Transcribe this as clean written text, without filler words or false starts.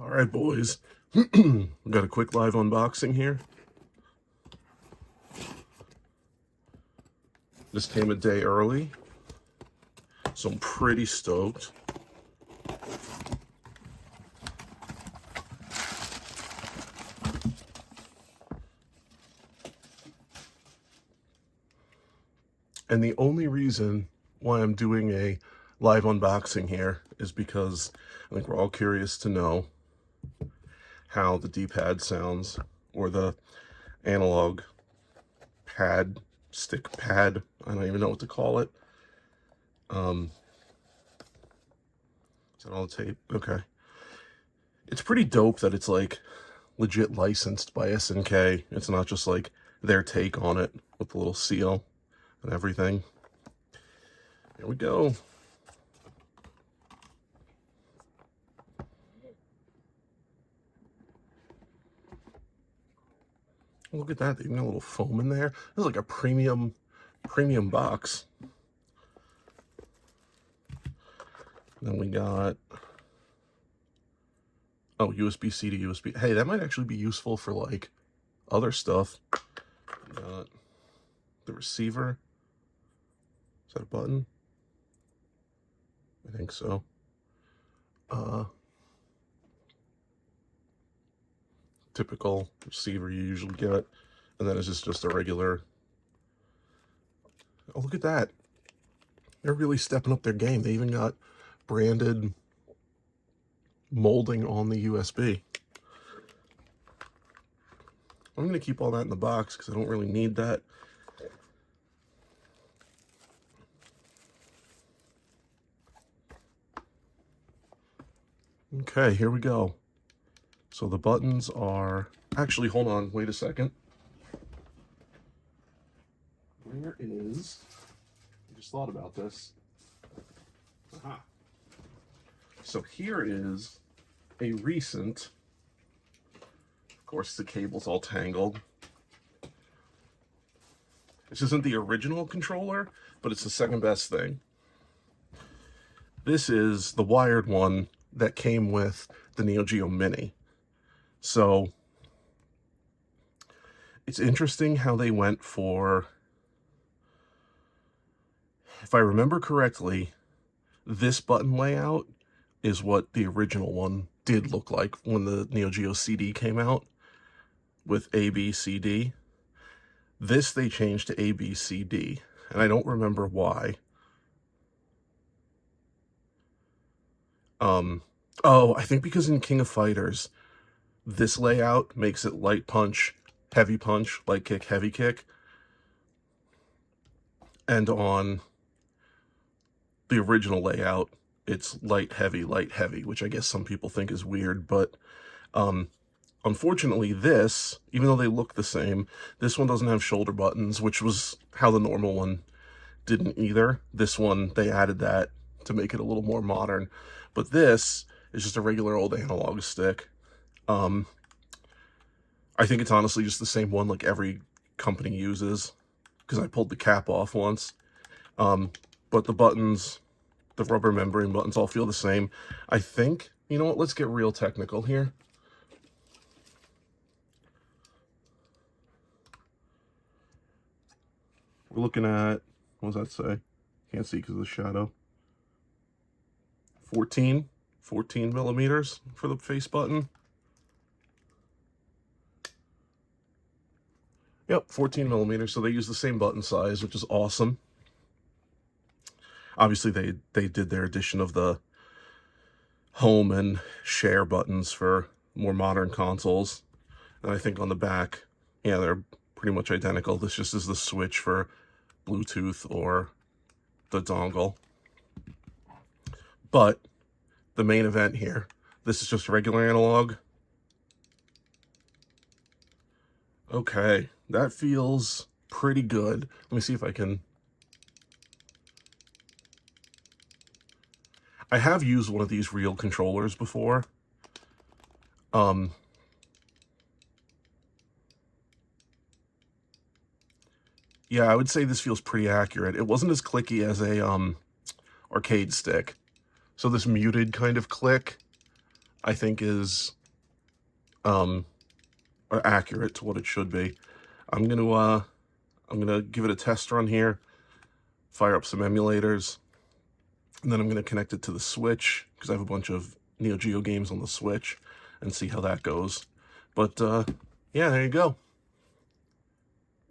All right, boys. We got a quick live unboxing here. This came a day early, so I'm pretty stoked. And the only reason why I'm doing a live unboxing here is because I think we're all curious to know how the D-pad sounds, or the analog pad, stick pad, I don't even know what to call it. Is that all the tape? Okay. It's pretty dope that it's like legit licensed by SNK. It's not just like their take on it with the little seal and everything. Here we go. Look at that, they even got a little foam in there. This is like a premium box. Then we got, oh, USB-C to USB. Hey, that might actually be useful for like other stuff. We got the receiver. Is that a button? I think so. Typical receiver you usually get. And then it's just a regular. Oh, look at that. They're really stepping up their game. They even got branded molding on the USB. I'm going to keep all that in the box because I don't really need that. Okay, here we go. So the buttons are, actually, hold on, wait a second. Where is, I just thought about this. Aha. So here is a recent, of course the cable's all tangled. This isn't the original controller, but it's the second best thing. This is the wired one that came with the Neo Geo Mini. So it's interesting how they went for, if I remember correctly, this button layout is what the original one did look like when the Neo Geo CD came out with A, B, C, D. This they changed to A, B, C, D, and I don't remember why. Oh, I think because in King of Fighters, this layout makes it light punch, heavy punch, light kick, heavy kick. And on the original layout, it's light, heavy, which I guess some people think is weird, but unfortunately this, even though they look the same, this one doesn't have shoulder buttons, which was how the normal one didn't either. This one, they added that to make it a little more modern. But this is just a regular old analog stick. I think it's honestly just the same one like every company uses, because I pulled the cap off once. But the buttons, the rubber membrane buttons all feel the same. I think, you know what, let's get real technical here. We're looking at, what does that say? Can't see because of the shadow. 14 millimeters for the face button. Yep, 14 millimeters. So they use the same button size, which is awesome. Obviously, they did their addition of the home and share buttons for more modern consoles. And I think on the back, yeah, they're pretty much identical. This just is the switch for Bluetooth or the dongle. But the main event here, this is just regular analog. Okay, that feels pretty good. Let me see if I can. I have used one of these real controllers before. Yeah, I would say this feels pretty accurate. It wasn't as clicky as a arcade stick. So this muted kind of click I think is are accurate to what it should be. I'm gonna give it a test run here, fire up some emulators, and then I'm gonna connect it to the Switch because I have a bunch of Neo Geo games on the Switch and see how that goes. But yeah, there you go.